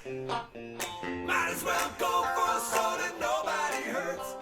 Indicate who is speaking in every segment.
Speaker 1: Might as well go for so that nobody hurts.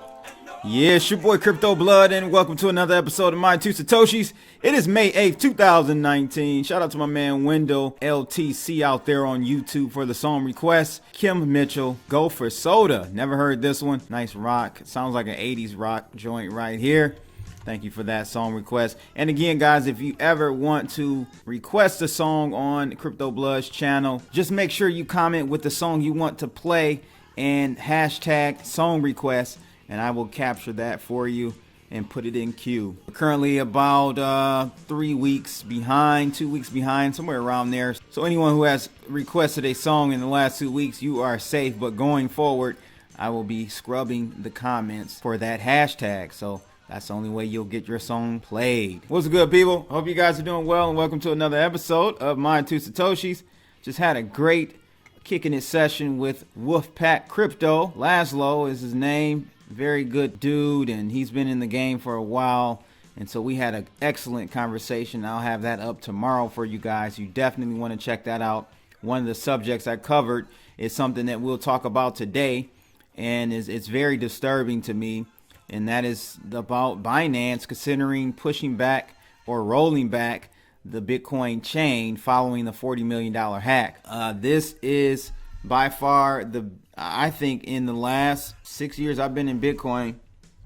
Speaker 2: Yeah, it's your boy Crypto Blood, and welcome to another episode of My Two Satoshis. It is May 8th, 2019. Shout out to my man Wendell LTC out there on YouTube for the song request. Kim Mitchell, Go for Soda. Never heard this one. Nice rock. Sounds like an 80s rock joint right here. Thank you for that song request. And again, guys, if you ever want to request a song on Crypto Blood's channel, just make sure you comment with the song you want to play and hashtag song request, and I will capture that for you and put it in queue. We're currently about 3 weeks behind, 2 weeks behind, somewhere around there. So anyone who has requested a song in the last 2 weeks, you are safe. But going forward, I will be scrubbing the comments for that hashtag. So that's the only way you'll get your song played. What's good, people? Hope you guys are doing well, and welcome to another episode of My Two Satoshis. Just had a great kicking it session with Wolfpack Crypto. Laszlo is his name. Very good dude, and he's been in the game for a while. And so we had an excellent conversation. I'll have that up tomorrow for you guys. You definitely want to check that out. One of the subjects I covered is something that we'll talk about today, and it's very disturbing to me. And that is about Binance considering pushing back or rolling back the Bitcoin chain following the $40 million hack. This is by far I think in the last 6 years I've been in Bitcoin,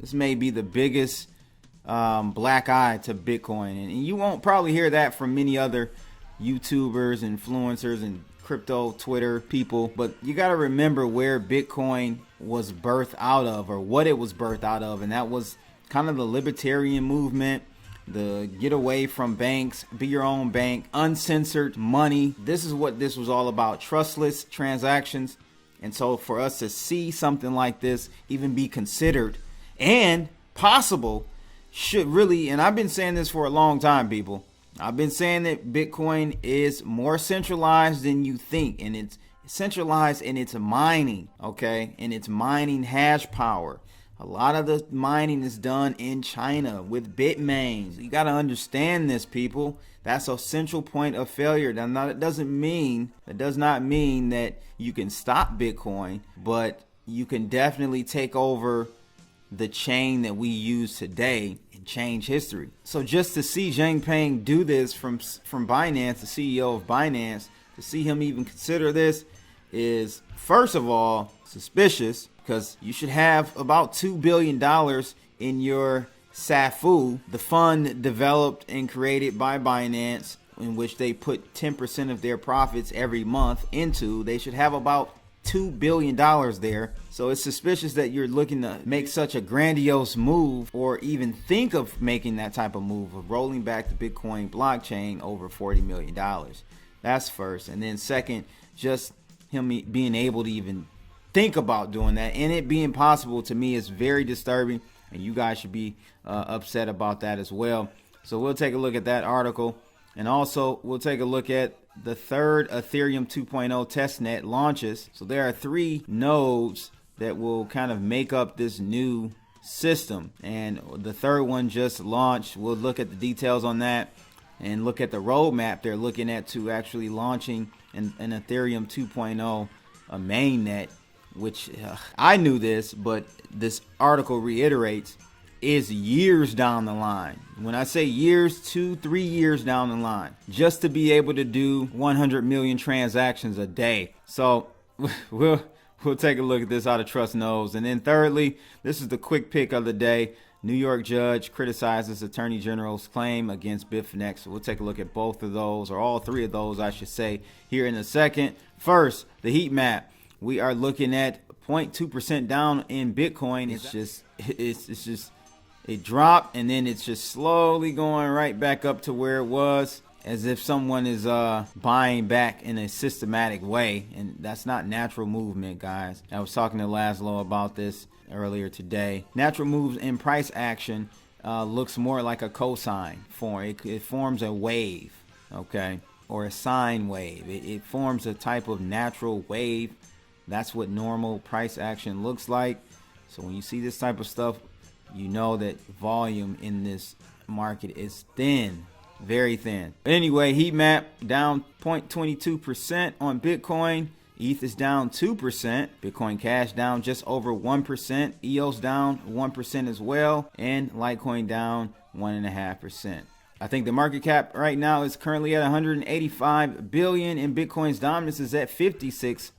Speaker 2: this may be the biggest black eye to Bitcoin. And you won't probably hear that from many other YouTubers, influencers, and crypto Twitter people. But you got to remember where Bitcoin was birthed out of, or what it was birthed out of, and that was kind of the libertarian movement, the get away from banks, be your own bank, uncensored money. This is what this was all about, trustless transactions. And so for us to see something like this even be considered and possible should really, and I've been saying this for a long time, people. I've been saying that Bitcoin is more centralized than you think, and it's centralized in its mining, okay? In its mining hash power. A lot of the mining is done in China with Bitmains. You got to understand this, people. That's a central point of failure. Now, that does not mean that you can stop Bitcoin, but you can definitely take over the chain that we use today and change history. So just to see Jinping do this from Binance, the CEO of Binance, to see him even consider this is, first of all, suspicious, because you should have about $2 billion in your SAFU, the fund developed and created by Binance, in which they put 10% of their profits every month into. They should have about $2 billion there. So it's suspicious that you're looking to make such a grandiose move, or even think of making that type of move of rolling back the Bitcoin blockchain over $40 million. That's first. And then second, just him being able to even think about doing that, and it being possible, to me is very disturbing, and you guys should be upset about that as well. So we'll take a look at that article, and also we'll take a look at the third Ethereum 2.0 testnet launches. So there are 3 nodes that will kind of make up this new system, and the third one just launched. We'll look at the details on that and look at the roadmap they're looking at to actually launching an Ethereum 2.0 a mainnet, which I knew this, but this article reiterates is years down the line. When I say years, 2-3 years down the line, just to be able to do 100 million transactions a day. So we'll take a look at this out of Trust Knows. And then thirdly, this is the quick pick of the day. New York judge criticizes Attorney General's claim against Bitfinex. So we'll take a look at both of those, or all 3 of those, I should say, here in a second. First, the heat map. We are looking at 0.2% down in Bitcoin. It's just it dropped, and then it's just slowly going right back up to where it was, as if someone is buying back in a systematic way, and that's not natural movement, guys. I was talking to Laszlo about this earlier today. Natural moves in price action looks more like a cosine form. It forms a wave, okay, or a sine wave. It forms a type of natural wave. That's what normal price action looks like. So when you see this type of stuff, you know that volume in this market is thin, very thin. But anyway, heat map down 0.22% on Bitcoin. ETH is down 2%, Bitcoin Cash down just over 1%, EOS down 1% as well, and Litecoin down 1.5%. I think the market cap right now is currently at 185 billion and Bitcoin's dominance is at 56%.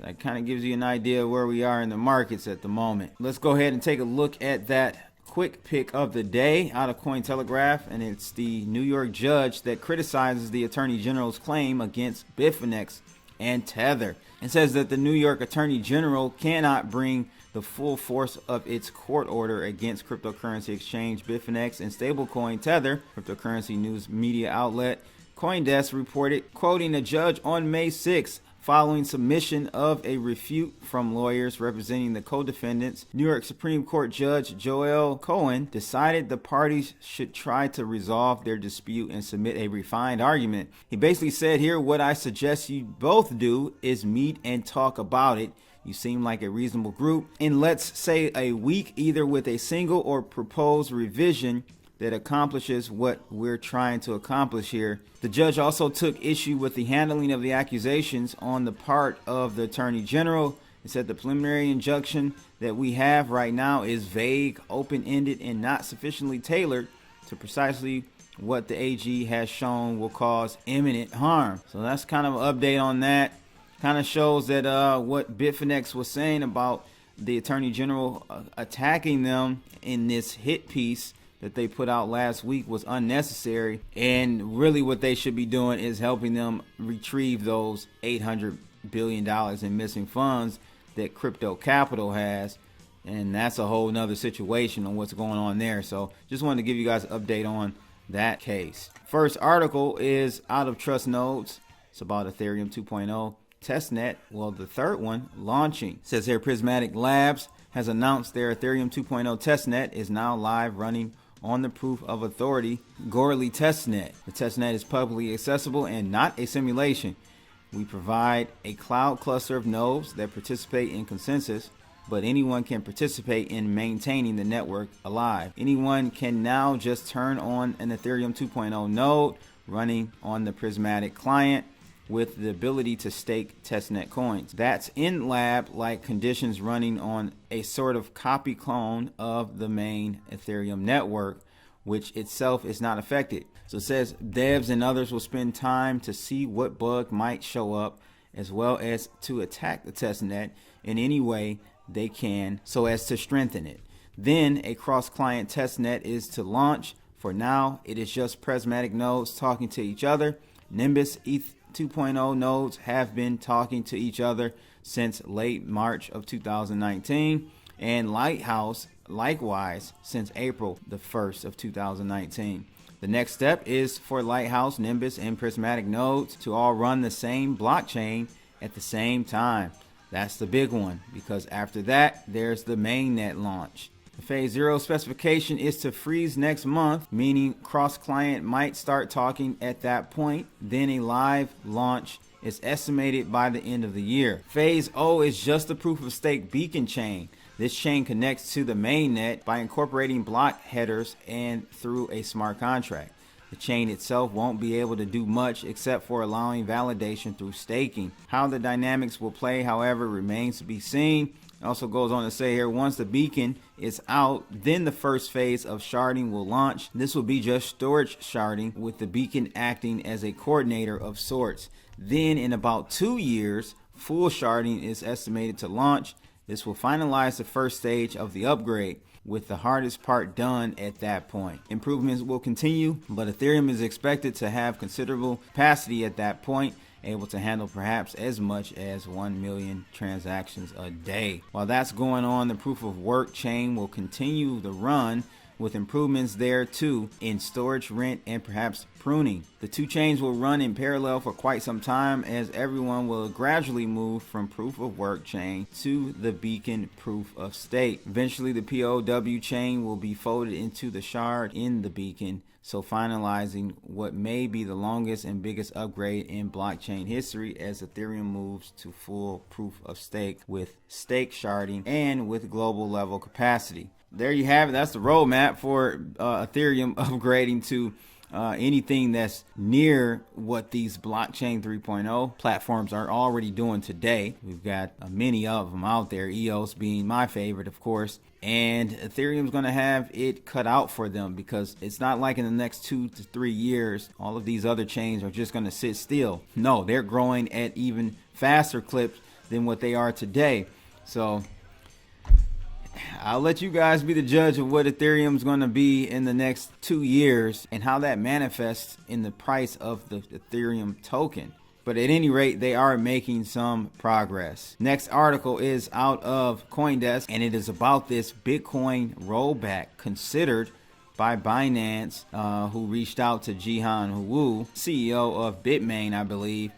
Speaker 2: That kind of gives you an idea of where we are in the markets at the moment. Let's go ahead and take a look at that quick pick of the day out of Cointelegraph, and it's the New York judge that criticizes the Attorney General's claim against Bitfinex and Tether. It says that the New York Attorney General cannot bring the full force of its court order against cryptocurrency exchange Bitfinex and stablecoin Tether. Cryptocurrency news media outlet CoinDesk reported, quoting a judge on May 6th, following submission of a refute from lawyers representing the co-defendants, New York Supreme Court Judge Joel Cohen decided the parties should try to resolve their dispute and submit a refined argument. He basically said here, what I suggest you both do is meet and talk about it. You seem like a reasonable group. In, let's say, a week, either with a single or proposed revision that accomplishes what we're trying to accomplish here. The judge also took issue with the handling of the accusations on the part of the Attorney General. He said the preliminary injunction that we have right now is vague, open-ended, and not sufficiently tailored to precisely what the AG has shown will cause imminent harm. So that's kind of an update on that. Kind of shows that what Bitfinex was saying about the Attorney General attacking them in this hit piece that they put out last week was unnecessary, and really what they should be doing is helping them retrieve those $800 billion in missing funds that crypto capital has, and that's a whole nother situation on what's going on there. So just wanted to give you guys an update on that case. First article is out of Trust Nodes. It's about Ethereum 2.0 Testnet, well, the third one launching. It says here Prysmatic Labs has announced their Ethereum 2.0 testnet is now live, running on the proof of authority Goerli testnet. The testnet is publicly accessible and not a simulation. We provide a cloud cluster of nodes that participate in consensus, but anyone can participate in maintaining the network alive. Anyone can now just turn on an Ethereum 2.0 node running on the Prysmatic client with the ability to stake testnet coins. That's in lab-like conditions running on a sort of copy clone of the main Ethereum network, which itself is not affected. So it says devs and others will spend time to see what bug might show up, as well as to attack the testnet in any way they can so as to strengthen it. Then a cross-client testnet is to launch. For now, it is just Prysmatic nodes talking to each other. Nimbus ETH 2.0 nodes have been talking to each other since late March of 2019, and Lighthouse likewise since April the 1st of 2019. The next step is for Lighthouse, Nimbus, and Prysmatic nodes to all run the same blockchain at the same time. That's the big one, because after that, there's the mainnet launch. The Phase 0 specification is to freeze next month, meaning cross-client might start talking at that point. Then a live launch is estimated by the end of the year. Phase O is just the proof of stake beacon chain. This chain connects to the mainnet by incorporating block headers and through a smart contract. The chain itself won't be able to do much except for allowing validation through staking. How the dynamics will play, however, remains to be seen. It also goes on to say here, once the beacon is out, then the first phase of sharding will launch. This will be just storage sharding, with the beacon acting as a coordinator of sorts. Then in about 2 years, full sharding is estimated to launch. This will finalize the first stage of the upgrade, with the hardest part done at that point. Improvements will continue, but Ethereum is expected to have considerable capacity at that point, able to handle perhaps as much as 1 million transactions a day. While that's going on, the proof of work chain will continue the run, with improvements there too in storage, rent, and perhaps pruning. The two chains will run in parallel for quite some time, as everyone will gradually move from proof of work chain to the beacon proof of stake. Eventually the POW chain will be folded into the shard in the beacon, so finalizing what may be the longest and biggest upgrade in blockchain history as Ethereum moves to full proof of stake with stake sharding and with global level capacity. There you have it. That's the roadmap for Ethereum upgrading to anything that's near what these blockchain 3.0 platforms are already doing today. We've got many of them out there, EOS being my favorite, of course. And Ethereum's going to have it cut out for them, because it's not like in the next 2 to 3 years, all of these other chains are just going to sit still. No, they're growing at even faster clips than what they are today. So I'll let you guys be the judge of what Ethereum's going to be in the next 2 years and how that manifests in the price of the Ethereum token. But at any rate, they are making some progress. Next article is out of CoinDesk, and it is about this Bitcoin rollback considered by Binance, who reached out to Jihan Wu, CEO of Bitmain, I believe,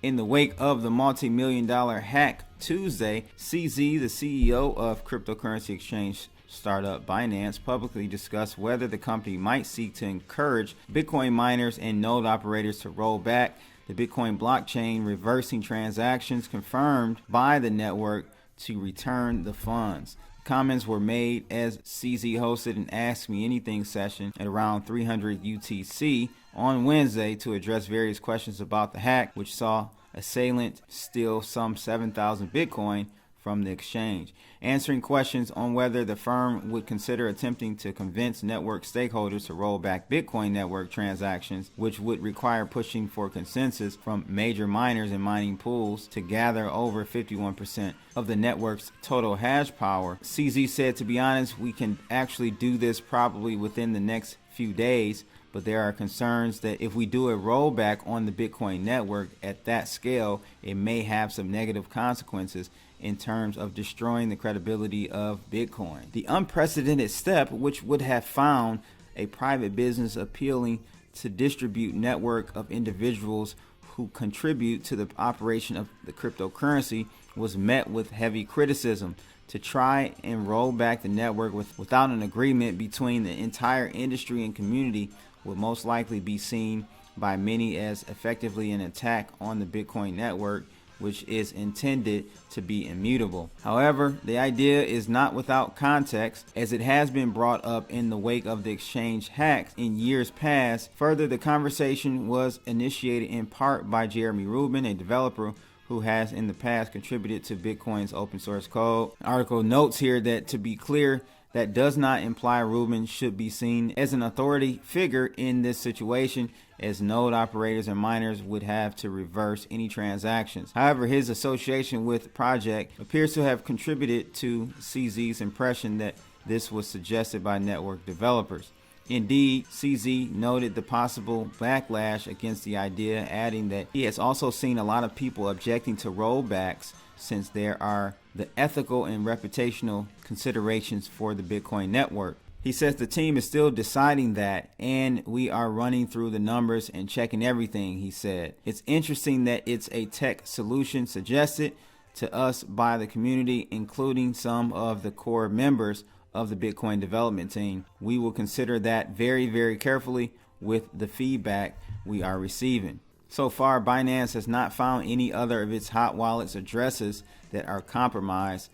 Speaker 2: in the wake of the multi-million-dollar hack Tuesday. CZ, the CEO of cryptocurrency exchange startup Binance, publicly discussed whether the company might seek to encourage Bitcoin miners and node operators to roll back the Bitcoin blockchain, reversing transactions confirmed by the network to return the funds. Comments were made as CZ hosted an Ask Me Anything session at around 300 UTC on Wednesday to address various questions about the hack, which saw assailant steal some 7,000 Bitcoin from the exchange. Answering questions on whether the firm would consider attempting to convince network stakeholders to roll back Bitcoin network transactions, which would require pushing for consensus from major miners and mining pools to gather over 51% of the network's total hash power. CZ said, "To be honest, we can actually do this probably within the next few days, but there are concerns that if we do a rollback on the Bitcoin network at that scale, it may have some negative consequences in terms of destroying the credibility of Bitcoin. The unprecedented step, which would have found a private business appealing to distribute network of individuals who contribute to the operation of the cryptocurrency, was met with heavy criticism. To try and roll back the network without an agreement between the entire industry and community would most likely be seen by many as effectively an attack on the Bitcoin network, which is intended to be immutable. However, the idea is not without context, as it has been brought up in the wake of the exchange hacks in years past. Further, the conversation was initiated in part by Jeremy Rubin, a developer who has in the past contributed to Bitcoin's open source code. The article notes here that, to be clear, that does not imply Rubin should be seen as an authority figure in this situation, as node operators and miners would have to reverse any transactions. However, his association with the project appears to have contributed to CZ's impression that this was suggested by network developers. Indeed, CZ noted the possible backlash against the idea, adding that he has also seen a lot of people objecting to rollbacks, since there are the ethical and reputational considerations for the Bitcoin network. He says the team is still deciding that, and we are running through the numbers and checking everything, he said. It's interesting that it's a tech solution suggested to us by the community, including some of the core members of the Bitcoin development team. We will consider that very, very carefully with the feedback we are receiving. So far, Binance has not found any other of its hot wallets addresses that are compromised.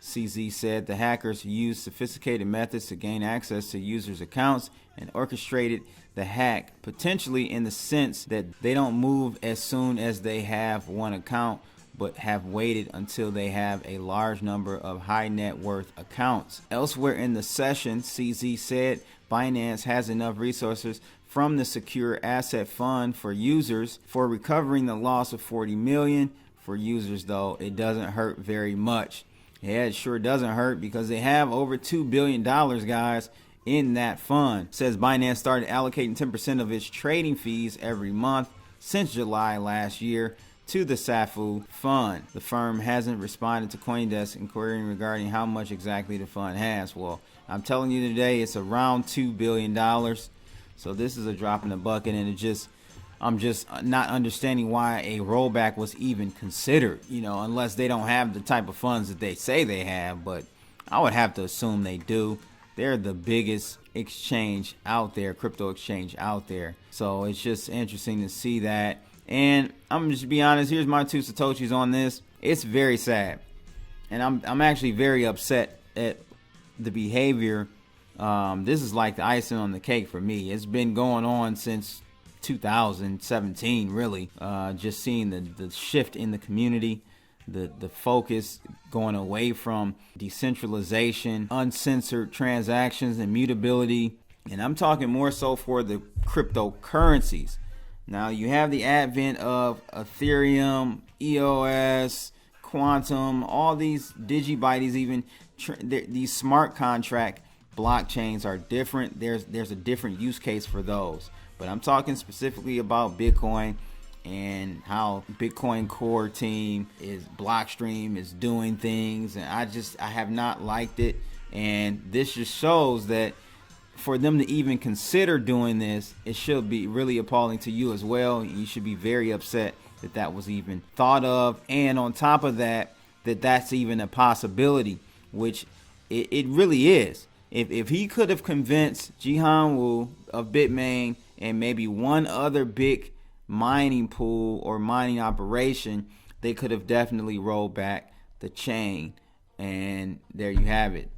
Speaker 2: CZ said the hackers used sophisticated methods to gain access to users' accounts and orchestrated the hack, potentially in the sense that they don't move as soon as they have one account, but have waited until they have a large number of high net worth accounts. Elsewhere in the session, CZ said Binance has enough resources from the Secure Asset Fund for users for recovering the loss of $40 million. For users, though, it doesn't hurt very much. Yeah, it sure doesn't hurt, because they have over $2 billion, guys, in that fund. It says Binance started allocating 10% of its trading fees every month since July last year to the SAFU fund. The firm hasn't responded to CoinDesk inquiring regarding how much exactly the fund has. Well, I'm telling you today, it's around $2 billion. So this is a drop in the bucket, and I'm just not understanding why a rollback was even considered, unless they don't have the type of funds that they say they have. But I would have to assume they do. They're the biggest exchange out there, crypto exchange out there. So it's just interesting to see that. And I'm just be honest, here's my 2 Satoshis on this. It's very sad. And I'm actually very upset at the behavior This is like the icing on the cake for me. It's been going on since 2017, really. Just seeing the shift in the community, the focus going away from decentralization, uncensored transactions, and mutability. And I'm talking more so for the cryptocurrencies. Now you have the advent of Ethereum, EOS, Quantum, all these digibytes, even these smart contract blockchains are different. There's a different use case for those. But I'm talking specifically about Bitcoin and how Bitcoin core team is Blockstream is doing things, and I have not liked it. And this just shows that for them to even consider doing this, it should be really appalling to you as well. You should be very upset that that was even thought of, and on top of that, that's even a possibility, which it really is. If he could have convinced Jihan Wu of Bitmain and maybe one other big mining pool or mining operation, they could have definitely rolled back the chain, and there you have it.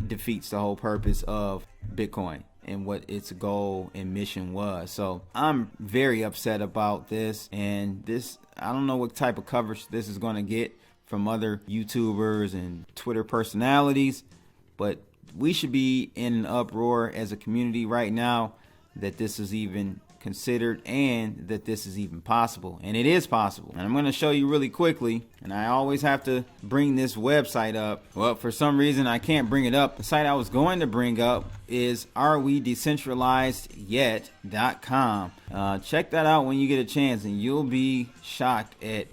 Speaker 2: Defeats the whole purpose of Bitcoin and what its goal and mission was. So I'm very upset about this, and I don't know what type of coverage this is going to get from other YouTubers and Twitter personalities, but we should be in an uproar as a community right now that this is even considered and that this is even possible. And it is possible. And I'm going to show you really quickly, and I always have to bring this website up. Well, for some reason I can't bring it up. The site I was going to bring up is arewedecentralizedyet.com. Check that out when you get a chance, and you'll be shocked at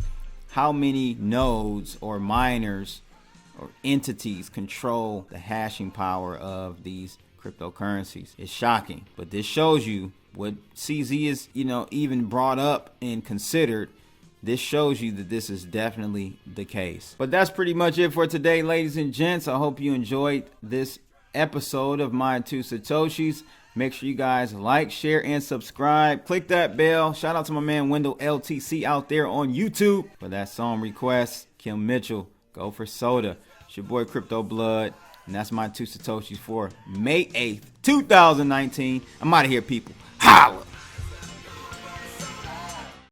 Speaker 2: how many nodes or miners or entities control the hashing power of these cryptocurrencies. It's shocking, but this shows you what CZ is, even brought up and considered. This shows you that this is definitely the case. But that's pretty much it for today, ladies and gents. I hope you enjoyed this episode of My Two Satoshis. Make sure you guys like, share, and subscribe. Click that bell. Shout out to my man Wendell LTC out there on YouTube for that song request. Kim Mitchell, Go for Soda. It's your boy Crypto Blood, and that's My Two Satoshis for May 8th, 2019. I'm out of here, people. Holla!